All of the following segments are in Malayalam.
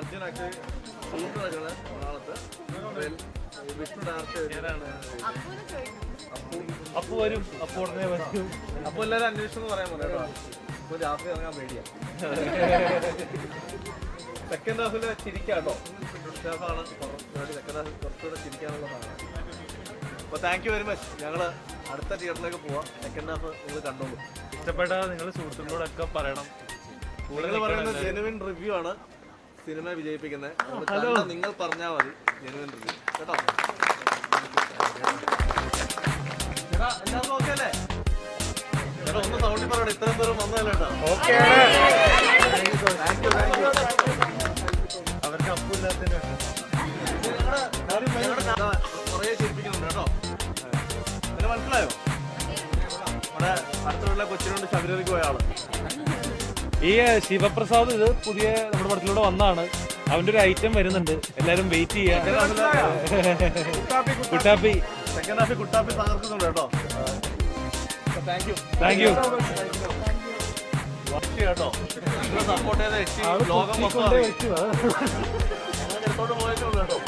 അർജുൻ ആക്ച്വലി ഷൂട്ട് നടക്കുന്നത് എറണാകുളത്ത്. വിഷ്ണു ഡയറക്റ്റ് അപ്പു വരും, അപ്പു ഉടനെ വരും. അപ്പോൾ എല്ലാവരും അന്വേഷണം എന്ന് പറയാൻ കേട്ടോ. ഇപ്പോൾ രാത്രി ഇറങ്ങാൻ പേടിയാ. സെക്കൻഡ് ഹാഫിൽ ചിരിക്കാട്ടോ. ഫസ്റ്റ് ഹാഫാണ് സെക്കൻഡ് ഹാഫ് കുറച്ചുകൂടെ ചിരിക്കാനുള്ള സാധനം. അപ്പോൾ താങ്ക് യു വെരി മച്ച്. ഞങ്ങൾ അടുത്ത തിയേറ്ററിലേക്ക് പോവാം. സെക്കൻഡ് ഹാഫ് നിങ്ങൾ കണ്ടോളൂ. ഇഷ്ടപ്പെട്ട നിങ്ങൾ സുഹൃത്തുക്കളോടൊക്കെ പറയണം. നിങ്ങൾ പറയുന്നത് ജെനുവിൻ റിവ്യൂ ആണ് സിനിമ വിജയിപ്പിക്കുന്നത്. നിങ്ങൾ പറഞ്ഞാൽ മതി ജെനുവിൻ റിവ്യൂ കേട്ടോ. എല്ലാവർക്കും ഓക്കെ അല്ലേ? ചേട്ടാ ഒന്ന് സൗണ്ടിൽ പറയണം. ഇത്രയും പേരും വന്നതല്ലേ കേട്ടോ. അവർക്ക് അപ്പില്ലാത്തതിന് കുറേ ചിരിപ്പിക്കുന്നുണ്ട് കേട്ടോ. പിന്നെ മനസ്സിലായോ? നമ്മുടെ അടുത്ത വീട്ടിലെ കൊച്ചിനോണ്ട് ശബരിമലയ്ക്ക് പോയ ആള് ഈ ശിവപ്രസാദ്. ഇത് പുതിയ നമ്മുടെ പടത്തിലൂടെ വന്നതാണ്. അവന്റെ ഒരു ഐറ്റം വരുന്നുണ്ട്, എല്ലാരും വെയിറ്റ് ചെയ്യാം. കുട്ടാപ്പി സെക്കൻഡ് ഹാഫിൽ കുട്ടാപ്പി തകർക്കുന്നുണ്ട് കേട്ടോ. താങ്ക് യു കേട്ടോ. നിങ്ങൾ സപ്പോർട്ട് ചെയ്ത ലോകം മൊത്തം എടുത്തോട്ട് പോയിട്ടുള്ളൂ കേട്ടോ.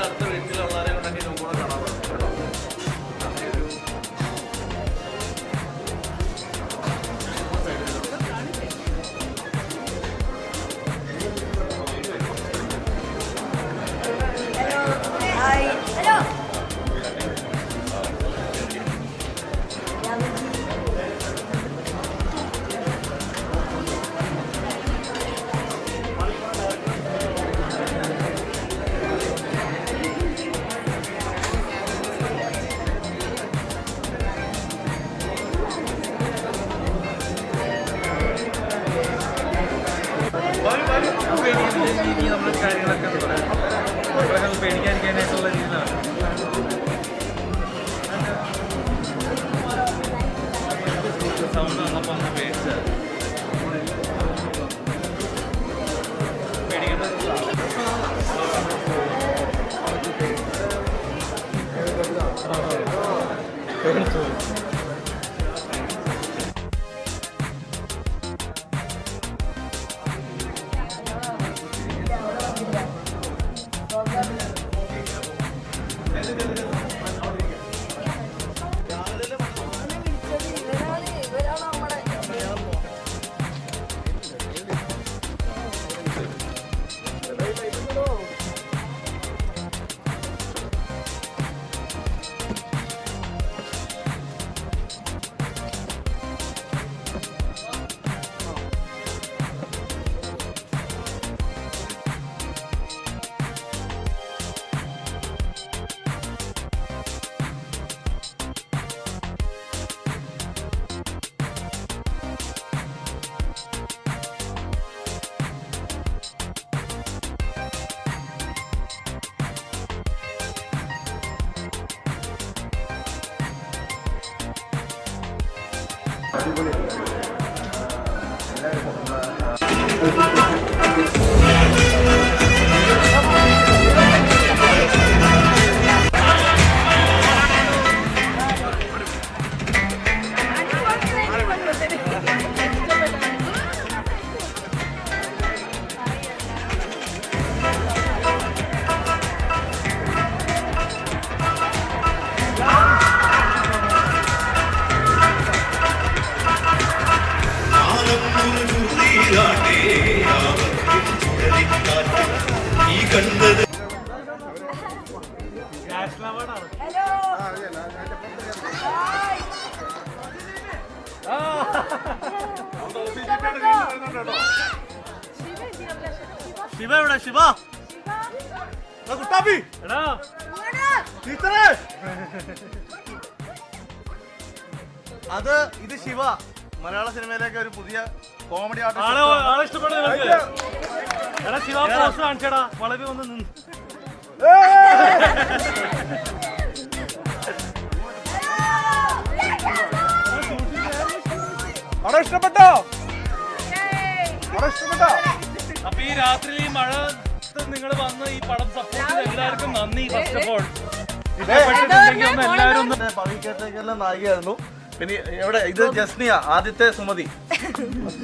അടുത്ത വീട്ടിലുള്ളവരെ ഉണ്ടെങ്കിൽ കൂടെ കാണാൻ പറ്റും. നമ്മൾ കാര്യങ്ങളൊക്കെ പേടിക്കാതിരിക്കാനായിട്ടുള്ള രീതിയിലാണ്. സൗണ്ട് വന്നപ്പോൾ ഒന്ന് പേടിച്ച പേടിച്ചു. ശിവ എവിടെ? ശിവ കുട്ടാപ്പി ടീച്ചറേ, അത് ഇത് ശിവ മലയാള സിനിമയിലേക്ക് ഒരു പുതിയ കോമഡി ആർട്ടിസ്റ്റ്. പടം ഇഷ്ടപ്പെട്ടോ? പടം ഇഷ്ടപ്പെട്ടോ? അപ്പൊ ഈ രാത്രി ഈ മഴ നിങ്ങൾ വന്ന് ഈ പടം സപ്പോർട്ട് ചെയ്ത എല്ലാവർക്കും നന്ദി. ഫസ്റ്റ് ഓഫ് ഓൾ എല്ലാവരും ഒന്ന് പവിക്കേറ്റേക്കെല്ലാം നായികയായിരുന്നു. പിന്നെ എവിടെ ഇത് ജസ്നിയ, ആദ്യത്തെ സുമതി,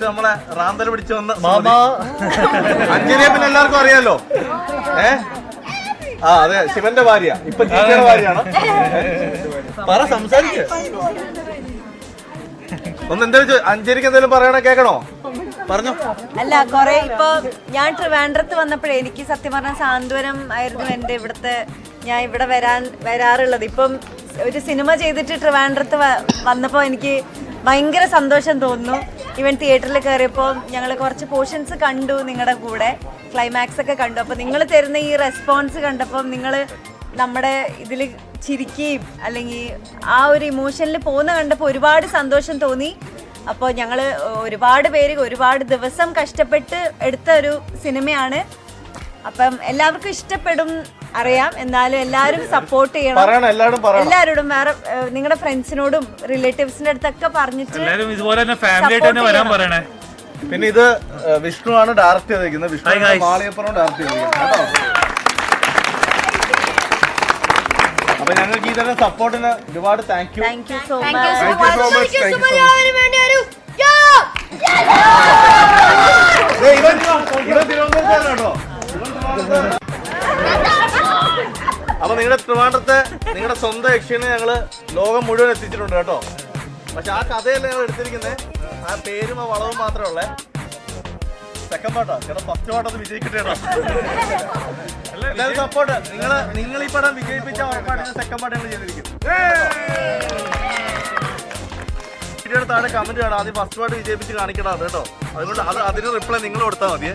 നമ്മളെ റാന്തൽ പിടിച്ചു വന്ന അഞ്ജലിയെ പിന്നെ എല്ലാവർക്കും അറിയാലോ. ആ അതെ, ശിവന്റെ ഭാര്യ, ഇപ്പൊ ജീവയുടെ ഭാര്യയാണ്. പറ, സംസാരിക്ക. ഒന്ന് എന്തായാലും അഞ്ജലിക്ക് എന്തെങ്കിലും പറയണോ, കേൾക്കണോ? പറഞ്ഞോ. അല്ല, കൊറേ ഇപ്പൊ ഞാൻ ട്രിവാൻഡ്രത്ത് വന്നപ്പോഴേ എനിക്ക് സത്യം പറഞ്ഞ സാന്ത്വനം ആയിരുന്നു എന്റെ ഇവിടുത്തെ, ഞാൻ ഇവിടെ വരാറുള്ളത്. ഇപ്പം ഒരു സിനിമ ചെയ്തിട്ട് ട്രിവാൻഡ്രത്ത് വന്നപ്പോൾ എനിക്ക് ഭയങ്കര സന്തോഷം തോന്നുന്നു. ഈവൻ തിയേറ്ററിൽ കയറിയപ്പോൾ ഞങ്ങൾ കുറച്ച് പോർഷൻസ് കണ്ടു, നിങ്ങളുടെ കൂടെ ക്ലൈമാക്സ് ഒക്കെ കണ്ടു. അപ്പോൾ നിങ്ങൾ തരുന്ന ഈ റെസ്പോൺസ് കണ്ടപ്പം നിങ്ങൾ നമ്മുടെ ഇതിൽ ചിരിക്കുകയും അല്ലെങ്കിൽ ആ ഒരു ഇമോഷനിൽ പോകുന്ന കണ്ടപ്പോൾ ഒരുപാട് സന്തോഷം തോന്നി. അപ്പോൾ ഞങ്ങൾ ഒരുപാട് പേര് ഒരുപാട് ദിവസം കഷ്ടപ്പെട്ട് എടുത്ത ഒരു സിനിമയാണ്. അപ്പം എല്ലാവർക്കും ഇഷ്ടപ്പെടും അറിയാം. എന്നാലും എല്ലാവരും സപ്പോർട്ട് ചെയ്യണം. എല്ലാവരോടും വേറെ നിങ്ങളുടെ ഫ്രണ്ട്സിനോടും റിലേറ്റീവ്സിന്റെ അടുത്തൊക്കെ പറഞ്ഞിട്ട് ഇതുപോലെ തന്നെ ഫാമിലി ആയിട്ട് തന്നെ വരാൻ പറയണേ. പിന്നെ ഇത് വിഷ്ണു ആണ് ഡയറക്ട് ചെയ്തിരിക്കുന്നത്. വിഷ്ണു മാളിയപ്പുറം ഡയറക്ട് ചെയ്തിരിക്കുന്നത്. അപ്പൊ ഞങ്ങൾക്ക് ഈ തന്നെ സപ്പോർട്ടിന് ഒരുപാട് thank you. Thank you so much. ഇവൻ തിരുവനന്തപുരത്താണോ? അപ്പൊ നിങ്ങളുടെ ട്രിവാൻഡ്രത്തെ നിങ്ങളുടെ സ്വന്തം യക്ഷനെ ഞങ്ങള് ലോകം മുഴുവൻ എത്തിച്ചിട്ടുണ്ട് കേട്ടോ. പക്ഷെ ആ കഥയല്ല ഞങ്ങൾ എടുത്തിരിക്കുന്നത്, ആ പേരും ആ വളവും മാത്രമേ ഉള്ളേ. സെക്കൻഡ് പാട്ടാ ചേട്ടാ, ഫസ്റ്റ് പാട്ടത് വിജയിക്കട്ടെ കേട്ടോ. എല്ലാവരും സപ്പോർട്ട്. നിങ്ങൾ ഈ പടം വിജയിപ്പിച്ച ഉറപ്പായിട്ട് സെക്കൻഡ് പാട്ട് ഞങ്ങൾ ചെയ്തിരിക്കും. വീഡിയോയുടെ താഴെ കമന്റ് കാണാം, ആദ്യം ഫസ്റ്റ് പാട്ട് വിജയിപ്പിച്ച് കാണിക്കണം കേട്ടോ. അതുകൊണ്ട് അതിന് റിപ്ലൈ നിങ്ങൾ കൊടുത്താൽ മതിയേ.